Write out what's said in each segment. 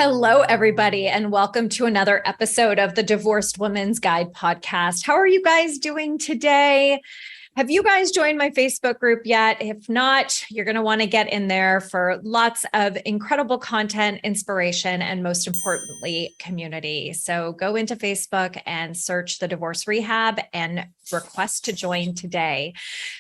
Hello, everybody, and welcome to another episode of the Divorced Woman's Guide podcast. How are you guys doing today? Have you guys joined my Facebook group yet? If not, you're going to want to get in there for lots of incredible content, inspiration, and most importantly, community. So go into Facebook and search the Divorce Rehab and request to join today.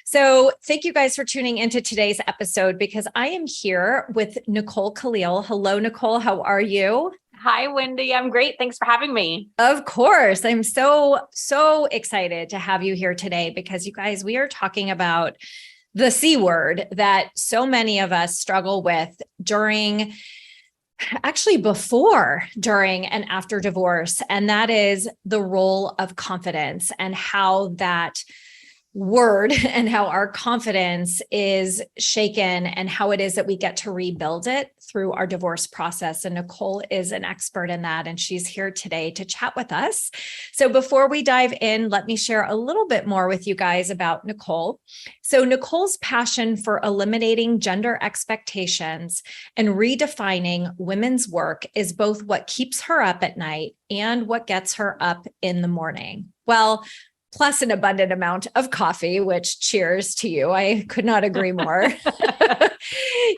So thank you guys for tuning into today's episode because I am here with Nicole Kalil. Hello, Nicole. How are you? Hi, Wendy. I'm great. Thanks for having me. Of course. I'm so excited to have you here today because you guys, we are talking about the C word that so many of us struggle with before, during, and after divorce. And that is the role of confidence and how that word and how our confidence is shaken and how it is that we get to rebuild it through our divorce process. And Nicole is an expert in that, and she's here today to chat with us. So before we dive in, let me share a little bit more with you guys about Nicole. So Nicole's passion for eliminating gender expectations and redefining women's work is both what keeps her up at night and what gets her up in the morning. Well, plus an abundant amount of coffee, which cheers to you. I could not agree more.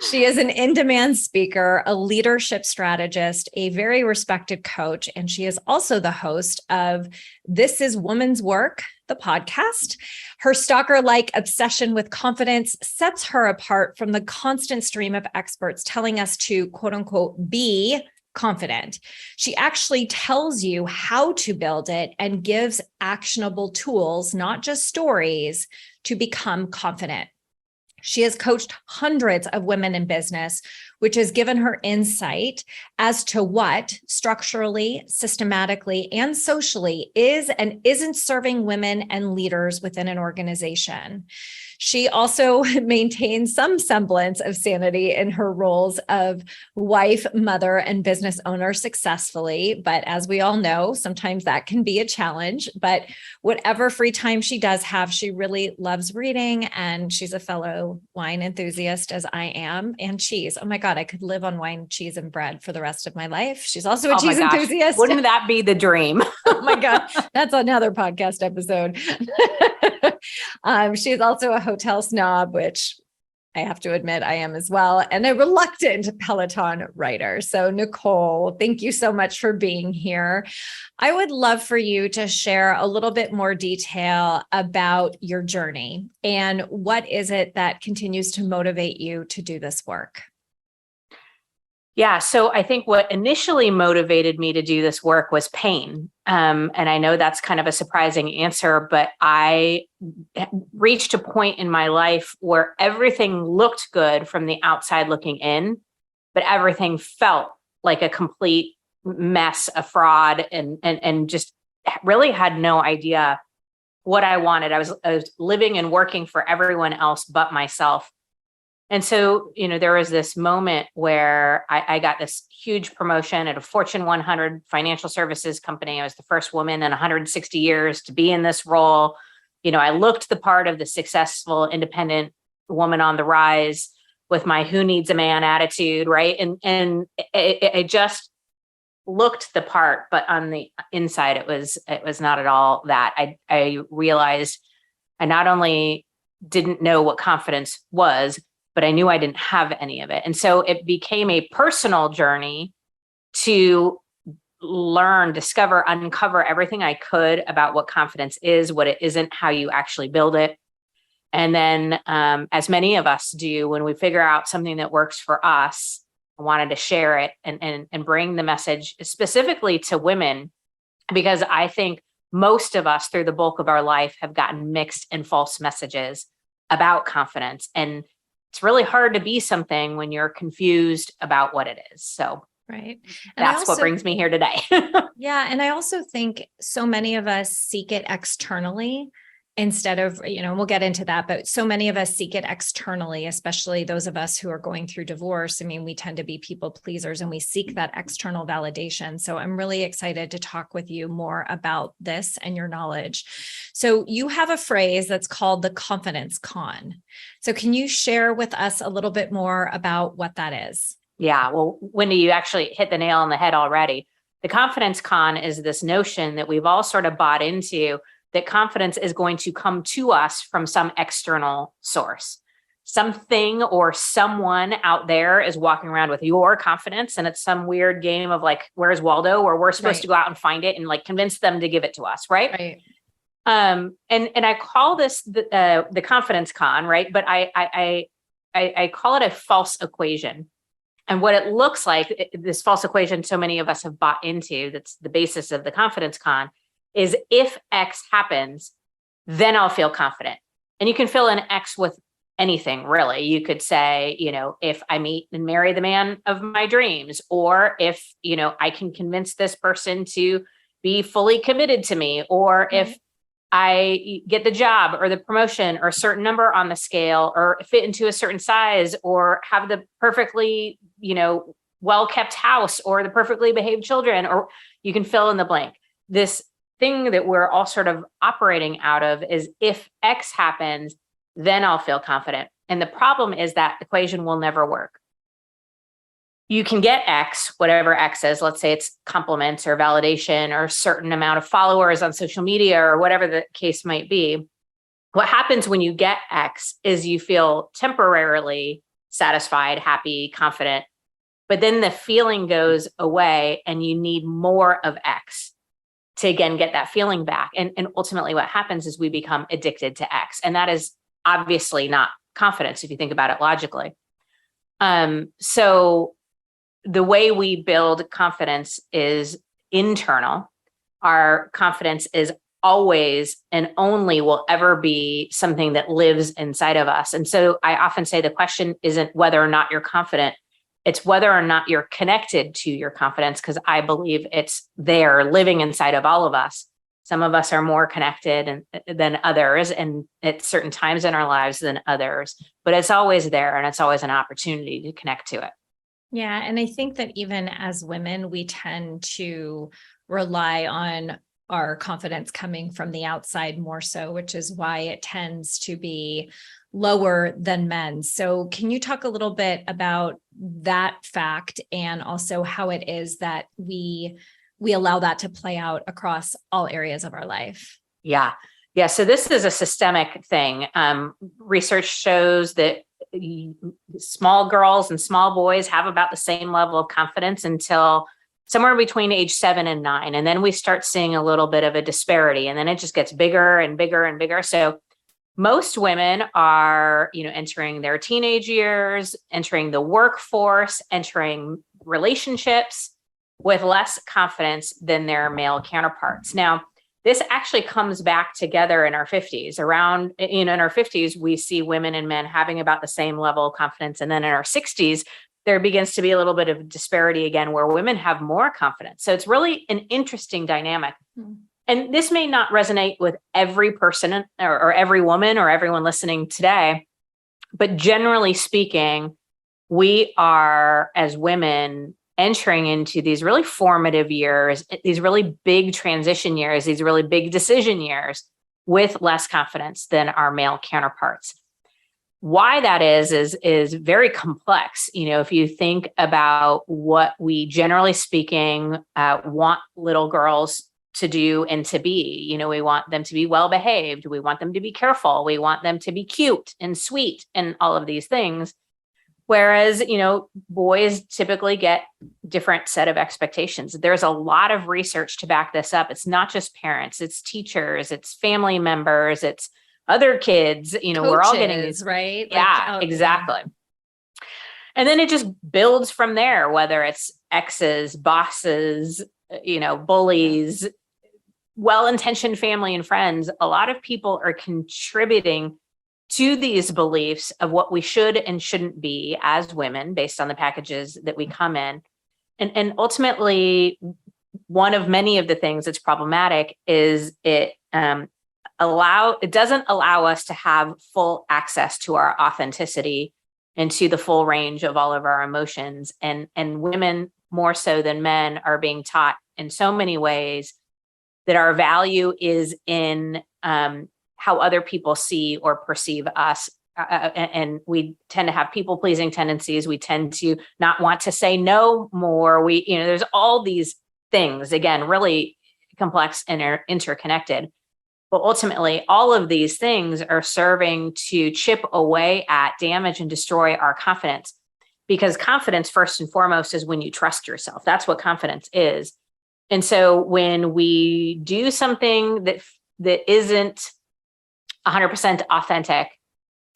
She is an in-demand speaker, a leadership strategist, a very respected coach, and she is also the host of This is Woman's Work, the podcast. Her stalker-like obsession with confidence sets her apart from the constant stream of experts telling us to, quote unquote, be confident. She actually tells you how to build it and gives actionable tools, not just stories, to become confident. She has coached hundreds of women in business, which has given her insight as to what structurally, systematically, and socially is and isn't serving women and leaders within an organization. She also maintains some semblance of sanity in her roles of wife, mother, and business owner successfully. But as we all know, sometimes that can be a challenge. But whatever free time she does have, she really loves reading. And she's a fellow wine enthusiast, as I am, and cheese. Oh my God, I could live on wine, cheese, and bread for the rest of my life. She's also a cheese enthusiast. Wouldn't that be the dream? Oh my God, that's another podcast episode. She's also a hotel snob, which I have to admit I am as well, and a reluctant Peloton rider. So Nicole, thank you so much for being here. I would love for you to share a little bit more detail about your journey and what is it that continues to motivate you to do this work? Yeah. So I think what initially motivated me to do this work was pain. And I know that's kind of a surprising answer, but I reached a point in my life where everything looked good from the outside looking in, but everything felt like a complete mess, a fraud, and just really had no idea what I wanted. I was living and working for everyone else but myself. And so, there was this moment where I got this huge promotion at a Fortune 100 financial services company. I was the first woman in 160 years to be in this role. I looked the part of the successful, independent woman on the rise with my who needs a man attitude, right? And it just looked the part, but on the inside, it was not at all that. I realized I not only didn't know what confidence was, but I knew I didn't have any of it. And so it became a personal journey to learn, discover, uncover everything I could about what confidence is, what it isn't, how you actually build it. And then, as many of us do, when we figure out something that works for us, I wanted to share it and bring the message specifically to women, because I think most of us through the bulk of our life have gotten mixed and false messages about confidence. And it's really hard to be something when you're confused about what it is. So right. And that's what brings me here today. Yeah. And I also think so many of us seek it externally instead of, we'll get into that, but so many of us seek it externally, especially those of us who are going through divorce. I mean, we tend to be people pleasers and we seek that external validation. So I'm really excited to talk with you more about this and your knowledge. So you have a phrase that's called the confidence con. So can you share with us a little bit more about what that is? Yeah. Well, Wendy, you actually hit the nail on the head already. The confidence con is this notion that we've all sort of bought into, that confidence is going to come to us from some external source. Something or someone out there is walking around with your confidence, and it's some weird game of like, where's Waldo? Or we're supposed to go out and find it and like convince them to give it to us, right? Right. And I call this the confidence con, right? But I call it a false equation. And what it looks like, this false equation so many of us have bought into, that's the basis of the confidence con, is if X happens, then I'll feel confident. And you can fill in X with anything, really. You could say, if I meet and marry the man of my dreams, or if, I can convince this person to be fully committed to me, or if I get the job or the promotion or a certain number on the scale, or fit into a certain size, or have the perfectly, well-kept house, or the perfectly behaved children, or you can fill in the blank. This thing that we're all sort of operating out of is, if X happens, then I'll feel confident. And the problem is that equation will never work. You can get X, whatever X is. Let's say it's compliments or validation or a certain amount of followers on social media or whatever the case might be. What happens when you get X is you feel temporarily satisfied, happy, confident, but then the feeling goes away and you need more of X to again get that feeling back. And ultimately what happens is we become addicted to X. And that is obviously not confidence if you think about it logically. So the way we build confidence is internal. Our confidence is always and only will ever be something that lives inside of us. And so I often say the question isn't whether or not you're confident, it's whether or not you're connected to your confidence, because I believe it's there living inside of all of us. Some of us are more connected than others, and at certain times in our lives than others, but it's always there, and it's always an opportunity to connect to it. Yeah. And I think that even as women, we tend to rely on our confidence coming from the outside more so, which is why it tends to be lower than men. So can you talk a little bit about that fact, and also how it is that we allow that to play out across all areas of our life? Yeah. So this is a systemic thing. Research shows that small girls and small boys have about the same level of confidence until somewhere between age 7 and 9. And then we start seeing a little bit of a disparity, and then it just gets bigger and bigger and bigger. So most women are, entering their teenage years, entering the workforce, entering relationships with less confidence than their male counterparts. Now, this actually comes back together in our 50s. Around, in our 50s, we see women and men having about the same level of confidence. And then in our 60s, there begins to be a little bit of disparity again, where women have more confidence. So it's really an interesting dynamic. Mm-hmm. And this may not resonate with every person or every woman or everyone listening today, but generally speaking, we are, as women, entering into these really formative years, these really big transition years, these really big decision years with less confidence than our male counterparts. Why that is very complex. If you think about what we, generally speaking, want little girls to do and to be, we want them to be well-behaved. We want them to be careful. We want them to be cute and sweet and all of these things. Whereas, boys typically get different set of expectations. There's a lot of research to back this up. It's not just parents, it's teachers, it's family members, it's other kids, Coaches, we're all getting these, right? Yeah, exactly. And then it just builds from there, whether it's exes, bosses, bullies, well-intentioned family and friends. A lot of people are contributing to these beliefs of what we should and shouldn't be as women based on the packages that we come in. And ultimately, one of many of the things that's problematic is it doesn't allow us to have full access to our authenticity and to the full range of all of our emotions. And women, more so than men, are being taught in so many ways that our value is in how other people see or perceive us and we tend to have people pleasing tendencies. We tend to not want to say no more. There's all these things, again, really complex and interconnected. But ultimately, all of these things are serving to chip away at, damage, and destroy our confidence. Because confidence, first and foremost, is when you trust yourself. That's what confidence is. And so when we do something that isn't 100% authentic,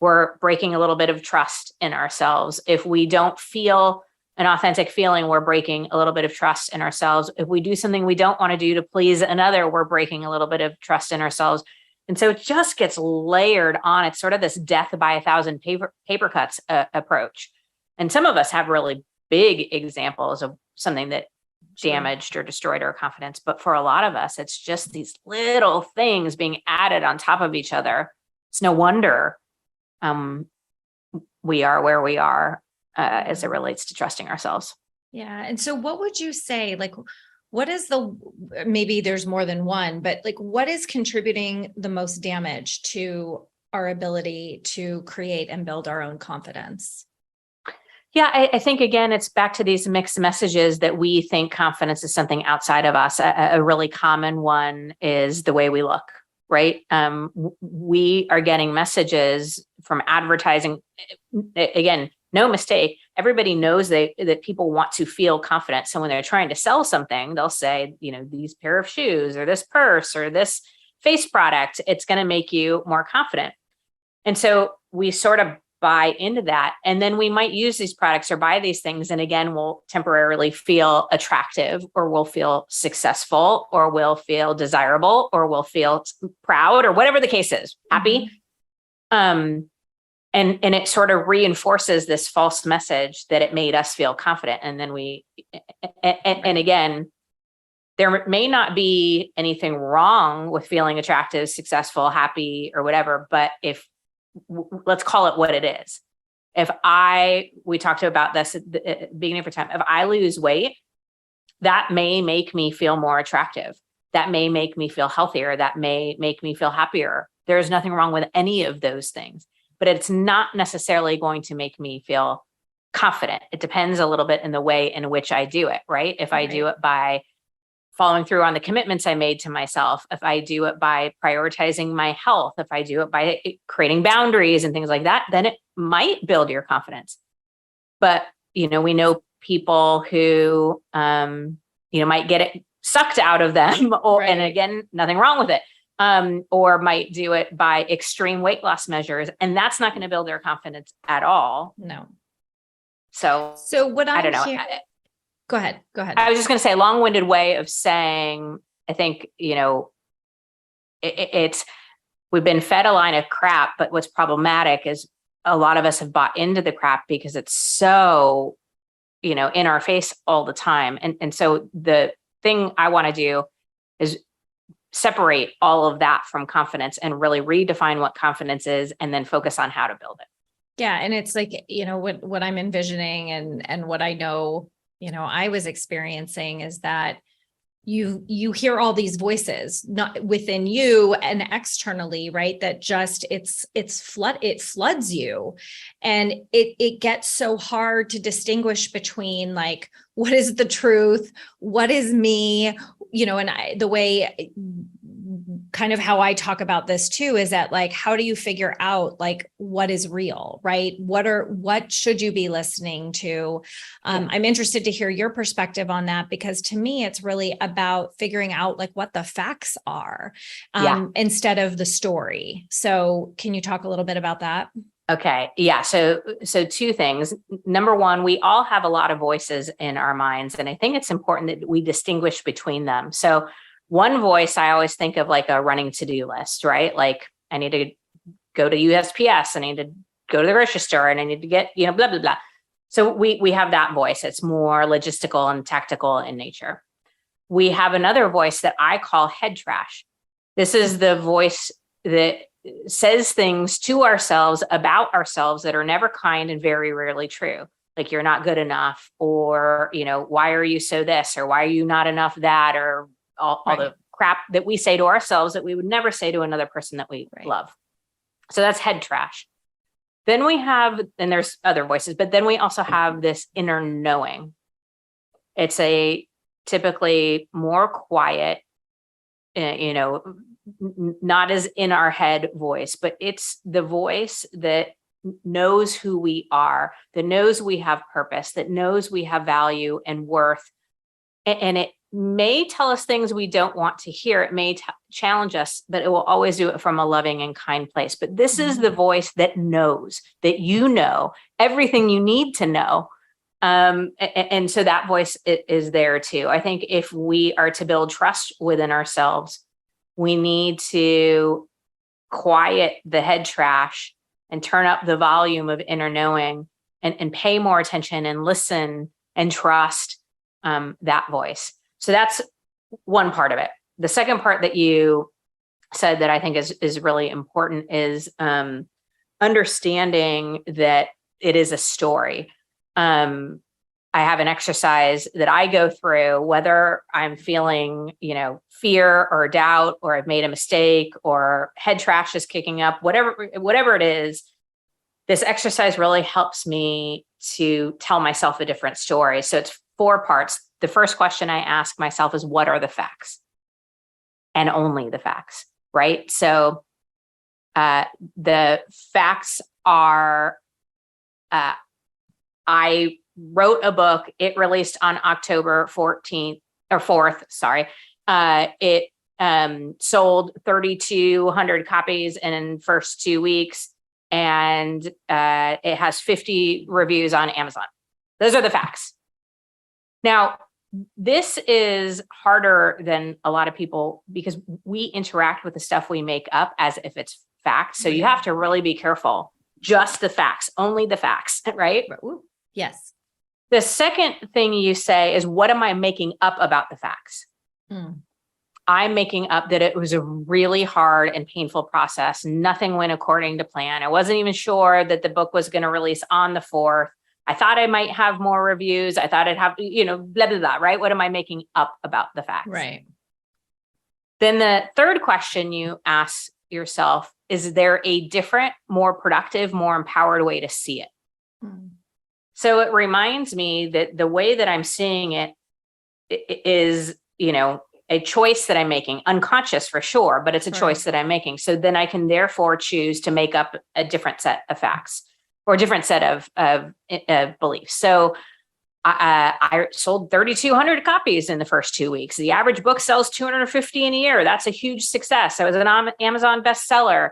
we're breaking a little bit of trust in ourselves. If we don't feel an authentic feeling, we're breaking a little bit of trust in ourselves. If we do something we don't want to do to please another, we're breaking a little bit of trust in ourselves. And so it just gets layered on. It's sort of this death by a thousand paper cuts approach. And some of us have really big examples of something that damaged or destroyed our confidence. But for a lot of us, it's just these little things being added on top of each other. It's no wonder we are where we are as it relates to trusting ourselves. Yeah. And so what would you say, like, what is maybe there's more than one, but like, what is contributing the most damage to our ability to create and build our own confidence? Yeah, I think, again, it's back to these mixed messages that we think confidence is something outside of us. A really common one is the way we look, right? We are getting messages from advertising. Again, no mistake. Everybody knows that people want to feel confident. So when they're trying to sell something, they'll say, these pair of shoes or this purse or this face product, it's going to make you more confident. And so we sort of buy into that. And then we might use these products or buy these things. And again, we'll temporarily feel attractive, or we'll feel successful, or we'll feel desirable, or we'll feel proud, or whatever the case is, happy. And it sort of reinforces this false message that it made us feel confident. And then and again, there may not be anything wrong with feeling attractive, successful, happy, or whatever, but let's call it what it is. We talked about this at the beginning of our time. If I lose weight, that may make me feel more attractive. That may make me feel healthier. That may make me feel happier. There's nothing wrong with any of those things, but it's not necessarily going to make me feel confident. It depends a little bit in the way in which I do it, right? If I do it by following through on the commitments I made to myself, if I do it by prioritizing my health, if I do it by creating boundaries and things like that, then it might build your confidence. But, we know people who, might get it sucked out of them, and again, nothing wrong with it, or might do it by extreme weight loss measures, and that's not going to build their confidence at all. No. So what I don't know. Go ahead. I was just going to say, a long-winded way of saying, I think, it's, we've been fed a line of crap, but what's problematic is a lot of us have bought into the crap because it's so, in our face all the time. And so the thing I want to do is separate all of that from confidence and really redefine what confidence is, and then focus on how to build it. Yeah. And it's like, what I'm envisioning and what I know, I was experiencing is that you hear all these voices, not within you and externally, right? That just it floods you. And it gets so hard to distinguish between, like, what is the truth? What is me? And the way, kind of how I talk about this too, is that, like, how do you figure out, like, what is real, right? What should you be listening to? I'm interested to hear your perspective on that, because to me, it's really about figuring out, like, what the facts are, instead of the story. So can you talk a little bit about that? Okay. Yeah. So two things. Number one, we all have a lot of voices in our minds, and I think it's important that we distinguish between them. So one voice, I always think of like a running to-do list, right? Like, I need to go to USPS, I need to go to the grocery store, and I need to get, blah, blah, blah. So we have that voice. It's more logistical and tactical in nature. We have another voice that I call head trash. This is the voice that says things to ourselves about ourselves that are never kind and very rarely true. Like, you're not good enough, or, why are you so this, or why are you not enough that, or all the crap that we say to ourselves that we would never say to another person that we love. So that's head trash. Then we have, and there's other voices, but then we also have this inner knowing. It's a typically more quiet, not as in our head voice, but it's the voice that knows who we are, that knows we have purpose, that knows we have value and worth. And it may tell us things we don't want to hear. It may challenge us, but it will always do it from a loving and kind place. But this is the voice that knows that you know everything you need to know. And so that voice is there too. I think if we are to build trust within ourselves, we need to quiet the head trash and turn up the volume of inner knowing and pay more attention and listen and trust that voice. So that's one part of it. The second part that you said that I think is really important is understanding that it is a story. I have an exercise that I go through, whether I'm feeling, fear or doubt, or I've made a mistake, or head trash is kicking up, whatever it is. This exercise really helps me to tell myself a different story. So it's 4 parts. The first question I ask myself is, what are the facts? And only the facts, right? So the facts are, I wrote a book. It released on October 14th or 4th. Sorry. It sold 3,200 copies in first 2 weeks, and it has 50 reviews on Amazon. Those are the facts. Now, this is harder than a lot of people because we interact with the stuff we make up as if it's fact. So you have to really be careful. Just the facts, only the facts, right? Yes. The second thing you say is, what am I making up about the facts? I'm making up that it was a really hard and painful process. Nothing went according to plan. I wasn't even sure that the book was going to release on the 4th. I thought I might have more reviews. I thought I'd have, blah, blah, blah, right? What am I making up about the facts? Right. Then the third question you ask yourself, is there a different, more productive, more empowered way to see it? So it reminds me that the way that I'm seeing it is, a choice that I'm making, unconscious for sure, but it's a choice that I'm making. So then I can therefore choose to make up a different set of facts or a different set of beliefs. So I sold 3,200 copies in the first 2 weeks. The average book sells 250 in a year. That's a huge success. I was an Amazon bestseller.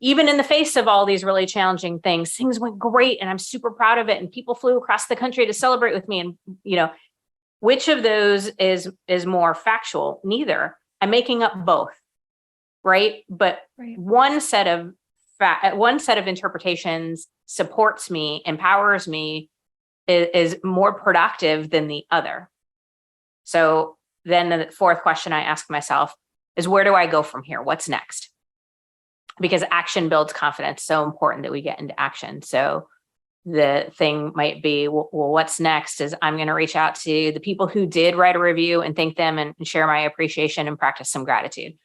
Even in the face of all these really challenging things went great, and I'm super proud of it. And people flew across the country to celebrate with me. And, which of those is more factual? Neither. I'm making up both, right? But one set of interpretations supports me, empowers me, is more productive than the other. So then the fourth question I ask myself is, where do I go from here? What's next? Because action builds confidence. So important that we get into action. So the thing might be, well, what's next is I'm going to reach out to the people who did write a review and thank them and share my appreciation and practice some gratitude.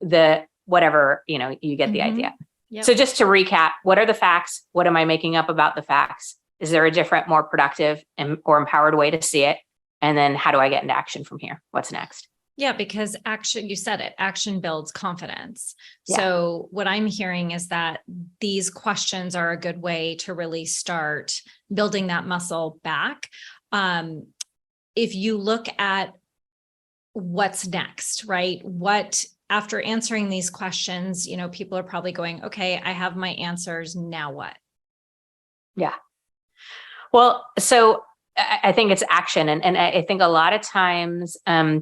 You get the idea. Yep. So just to recap, what are the facts? What am I making up about the facts? Is there a different, more productive or empowered way to see it? And then how do I get into action from here? What's next? Yeah, because action, you said it, action builds confidence. Yeah. So what I'm hearing is that these questions are a good way to really start building that muscle back. If you look at what's next, right? After answering these questions, people are probably going, okay, I have my answers. Now what? Yeah. Well, so I think it's action. And I think a lot of times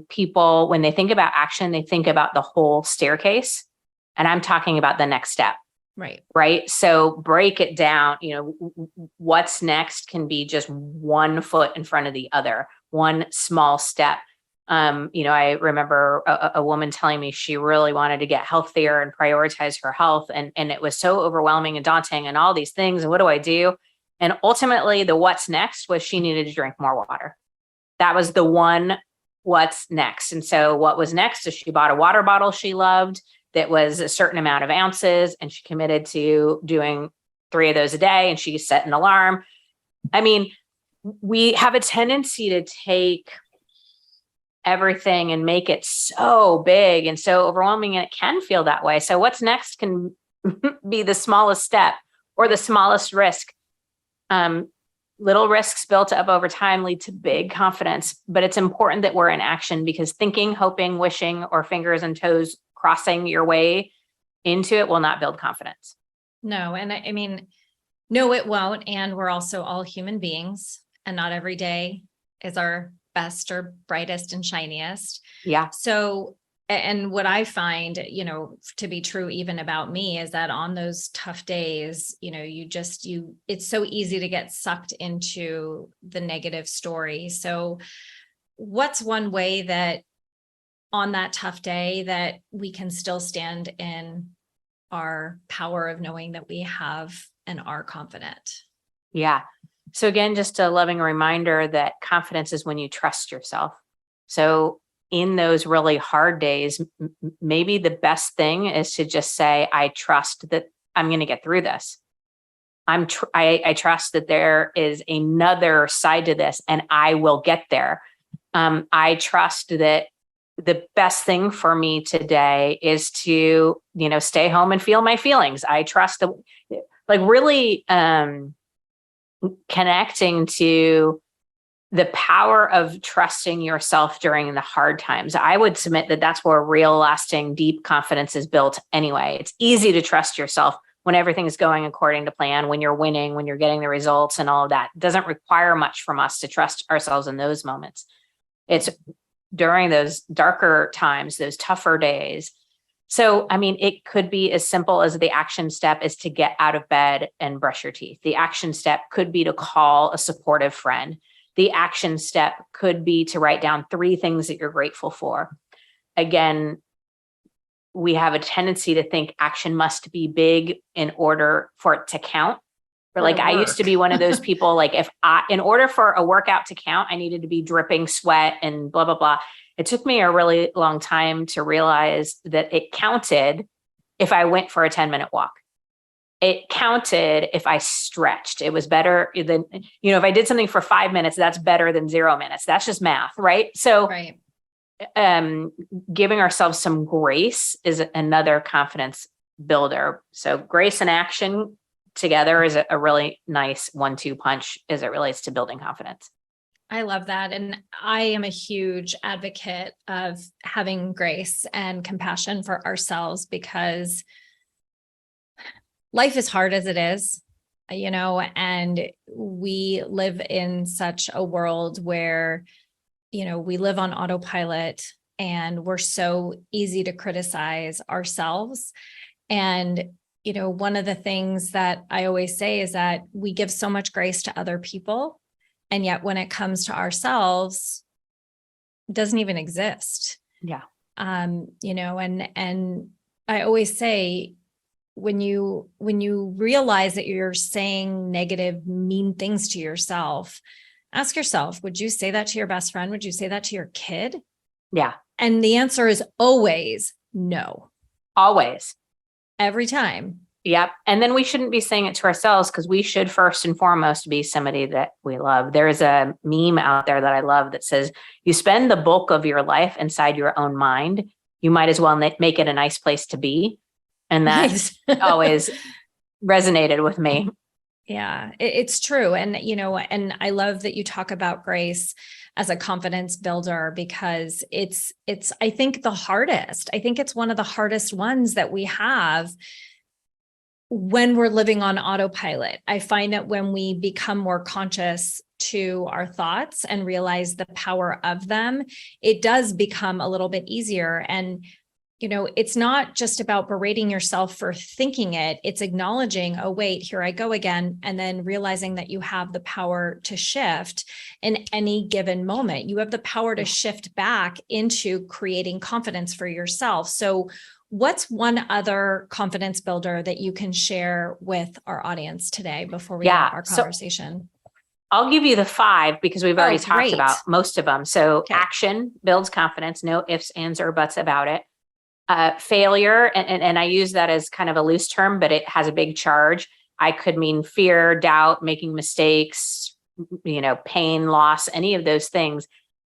people, when they think about action, they think about the whole staircase. And I'm talking about the next step. Right. So break it down. What's next can be just one foot in front of the other, one small step. I remember a woman telling me she really wanted to get healthier and prioritize her health. And it was so overwhelming and daunting and all these things. And what do I do? And ultimately, the what's next was she needed to drink more water. That was the one what's next. And so what was next is she bought a water bottle she loved that was a certain amount of ounces, and she committed to doing 3 of those a day, and she set an alarm. I mean, we have a tendency to take everything and make it so big and so overwhelming, and it can feel that way. So what's next can be the smallest step or the smallest risk. Little risks built up over time lead to big confidence, but it's important that we're in action, because thinking, hoping, wishing, or fingers and toes crossing your way into it will not build confidence. No. And I mean, no, it won't. And we're also all human beings, and not every day is our best or brightest and shiniest. Yeah. So, and what I find, to be true even about me, is that on those tough days, it's so easy to get sucked into the negative story. So what's one way that on that tough day that we can still stand in our power of knowing that we have and are confident? Yeah. So again, just a loving reminder that confidence is when you trust yourself. So in those really hard days, maybe the best thing is to just say, I trust that I'm going to get through this. I trust that there is another side to this, and I will get there. I trust that the best thing for me today is to, stay home and feel my feelings. I trust that, like, really connecting to the power of trusting yourself during the hard times. I would submit that that's where real, lasting, deep confidence is built anyway. It's easy to trust yourself when everything is going according to plan, when you're winning, when you're getting the results and all of that. It doesn't require much from us to trust ourselves in those moments. It's during those darker times, those tougher days. So, I mean, it could be as simple as the action step is to get out of bed and brush your teeth. The action step could be to call a supportive friend. The action step could be to write down 3 things that you're grateful for. Again, we have a tendency to think action must be big in order for it to count. Or like, I used to be one of those people, like, in order for a workout to count, I needed to be dripping sweat and blah, blah, blah. It took me a really long time to realize that it counted if I went for a 10-minute walk. It counted if I stretched. It was better than, if I did something for 5 minutes, that's better than 0 minutes. That's just math, right? So, right. Giving ourselves some grace is another confidence builder. So grace and action together is a really nice 1-2 punch as it relates to building confidence. I love that. And I am a huge advocate of having grace and compassion for ourselves, because life is hard as it is, and we live in such a world where, we live on autopilot, and we're so easy to criticize ourselves. And, one of the things that I always say is that we give so much grace to other people, and yet when it comes to ourselves, it doesn't even exist. Yeah. And I always say, when you realize that you're saying negative, mean things to yourself, ask yourself, would you say that to your best friend? Would you say that to your kid? Yeah. And the answer is always no. Always. Every time. Yep. And then we shouldn't be saying it to ourselves, because we should first and foremost be somebody that we love. There's a meme out there that I love that says, you spend the bulk of your life inside your own mind. You might as well make it a nice place to be. And that's always resonated with me. Yeah, it's true. And, and I love that you talk about grace as a confidence builder, because it's, I think the hardest. I think it's one of the hardest ones that we have when we're living on autopilot. I find that when we become more conscious to our thoughts and realize the power of them, it does become a little bit easier. And it's not just about berating yourself for thinking it. It's acknowledging, oh, wait, here I go again. And then realizing that you have the power to shift in any given moment. You have the power to shift back into creating confidence for yourself. So what's one other confidence builder that you can share with our audience today before we have our conversation? I'll give you the 5 because we've already talked about most of them. So action builds confidence, no ifs, ands, or buts about it. Failure, and I use that as kind of a loose term, but it has a big charge. I could mean fear, doubt, making mistakes, pain, loss, any of those things.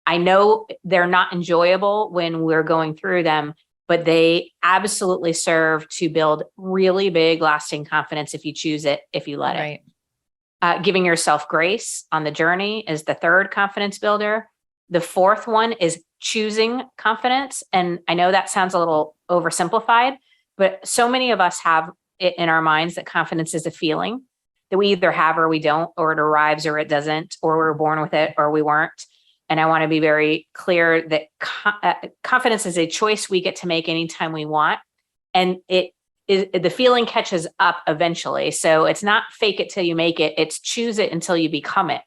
I know they're not enjoyable when we're going through them, but they absolutely serve to build really big, lasting confidence if you choose it, if you let it. Giving yourself grace on the journey is the third confidence builder. The fourth one is choosing confidence. And I know that sounds a little oversimplified, but so many of us have it in our minds that confidence is a feeling that we either have or we don't, or it arrives or it doesn't, or we're born with it or we weren't. And I want to be very clear that confidence is a choice we get to make anytime we want. And the feeling catches up eventually. So it's not fake it till you make it. It's choose it until you become it,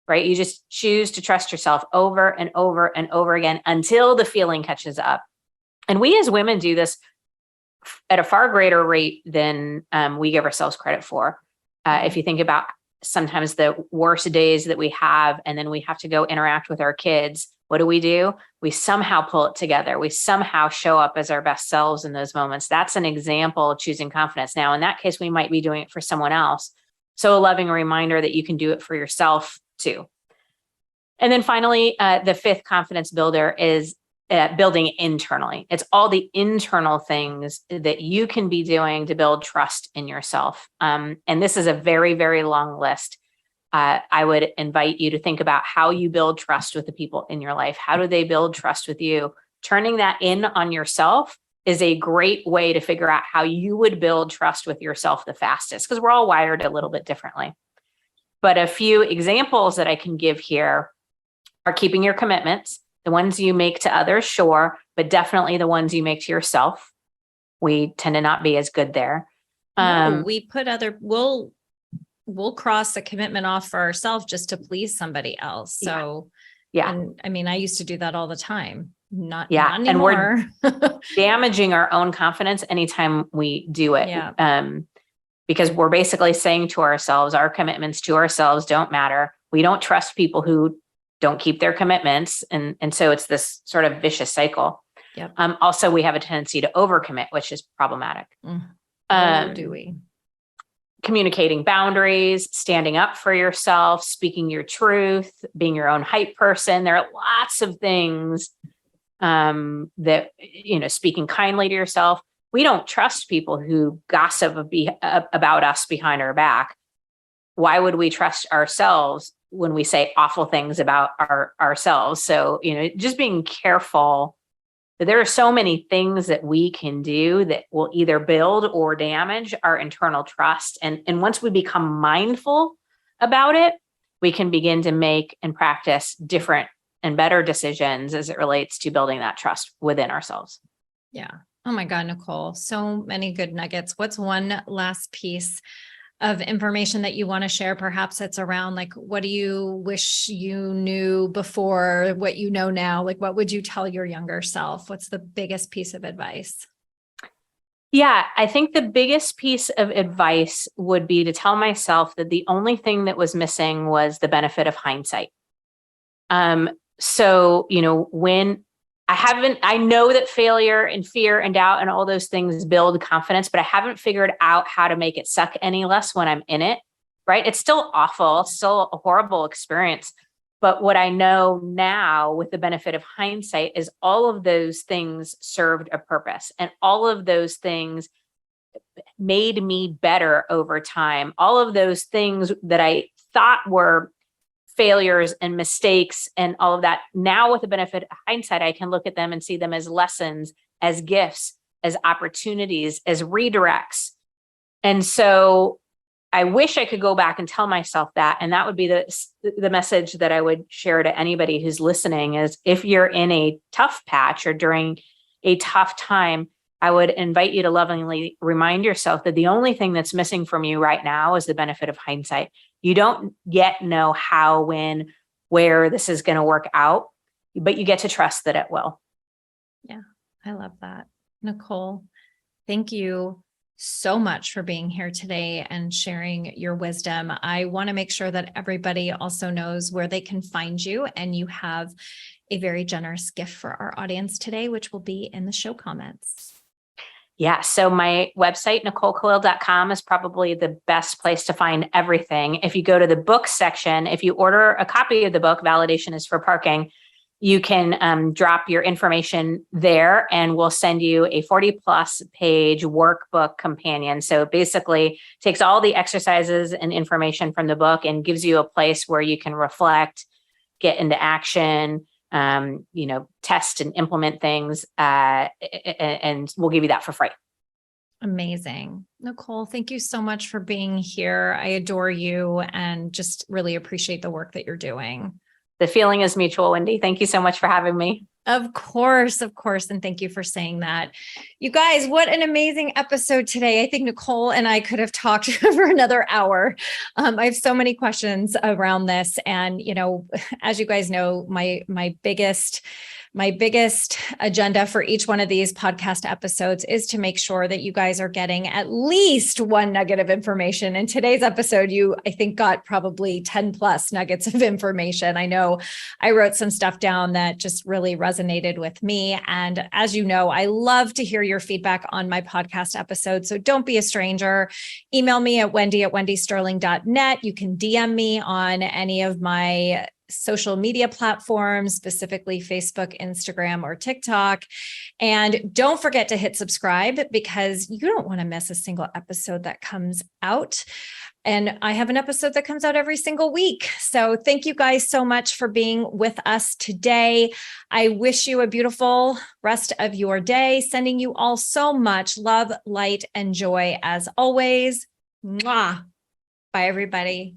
right? You just choose to trust yourself over and over and over again until the feeling catches up. And we as women do this at a far greater rate than we give ourselves credit for. If you think about sometimes the worst days that we have, and then we have to go interact with our kids, what do? We somehow pull it together. We somehow show up as our best selves in those moments. That's an example of choosing confidence. Now, in that case, we might be doing it for someone else. So a loving reminder that you can do it for yourself too. And then finally, the fifth confidence builder is building internally. It's all the internal things that you can be doing to build trust in yourself. And this is a very, very long list. I would invite you to think about how you build trust with the people in your life. How do they build trust with you? Turning that in on yourself is a great way to figure out how you would build trust with yourself the fastest, because we're all wired a little bit differently. But a few examples that I can give here are keeping your commitments. The ones you make to others, sure, but definitely the ones you make to yourself. We tend to not be as good there. No, we'll cross a commitment off for ourselves just to please somebody else. So, yeah. And I mean, I used to do that all the time. Not anymore. And we're damaging our own confidence anytime we do it. Because we're basically saying to ourselves, our commitments to ourselves don't matter. We don't trust people who don't keep their commitments. And so it's this sort of vicious cycle. Yep. Also, we have a tendency to overcommit, which is problematic. Do we? Communicating boundaries, standing up for yourself, speaking your truth, being your own hype person. There are lots of things that, speaking kindly to yourself. We don't trust people who gossip about us behind our back. Why would we trust ourselves when we say awful things about ourselves? So, just being careful that there are so many things that we can do that will either build or damage our internal trust. And once we become mindful about it, we can begin to make and practice different and better decisions as it relates to building that trust within ourselves. Yeah. Oh my God, Nicole, so many good nuggets. What's one last piece of information that you want to share? Perhaps it's around like, what do you wish you knew before what you know now? Like, what would you tell your younger self? What's the biggest piece of advice? Yeah, I think the biggest piece of advice would be to tell myself that the only thing that was missing was the benefit of hindsight. So, when I know that failure and fear and doubt and all those things build confidence, but I haven't figured out how to make it suck any less when I'm in it, right? It's still awful. It's still a horrible experience. But what I know now with the benefit of hindsight is all of those things served a purpose, and all of those things made me better over time. All of those things that I thought were failures and mistakes and all of that. Now with the benefit of hindsight, I can look at them and see them as lessons, as gifts, as opportunities, as redirects. And so I wish I could go back and tell myself that. And that would be the message that I would share to anybody who's listening is if you're in a tough patch or during a tough time, I would invite you to lovingly remind yourself that the only thing that's missing from you right now is the benefit of hindsight. You don't yet know how, when, where this is going to work out, but you get to trust that it will. Yeah, I love that. Nicole, thank you so much for being here today and sharing your wisdom. I want to make sure that everybody also knows where they can find you, and you have a very generous gift for our audience today, which will be in the show comments. Yeah. So my website, NicoleKalil.com, is probably the best place to find everything. If you go to the book section, if you order a copy of the book, Validation is for Parking, you can drop your information there and we'll send you a 40+ page workbook companion. So it basically takes all the exercises and information from the book and gives you a place where you can reflect, get into action, test and implement things, and we'll give you that for free. Amazing. Nicole, thank you so much for being here. I adore you and just really appreciate the work that you're doing. The feeling is mutual, Wendy. Thank you so much for having me. Of course. And thank you for saying that. You guys, what an amazing episode today. I think Nicole and I could have talked for another hour. I have so many questions around this. And, as you guys know, my biggest agenda for each one of these podcast episodes is to make sure that you guys are getting at least one nugget of information. In today's episode, I think, got probably 10+ nuggets of information. I know I wrote some stuff down that just really resonated with me. And as you know, I love to hear your feedback on my podcast episodes. So don't be a stranger. Email me at wendy@wendysterling.net. You can DM me on any of my social media platforms, specifically Facebook, Instagram, or TikTok. And don't forget to hit subscribe because you don't want to miss a single episode that comes out. And I have an episode that comes out every single week. So thank you guys so much for being with us today. I wish you a beautiful rest of your day, sending you all so much love, light, and joy as always. Mwah. Bye, everybody.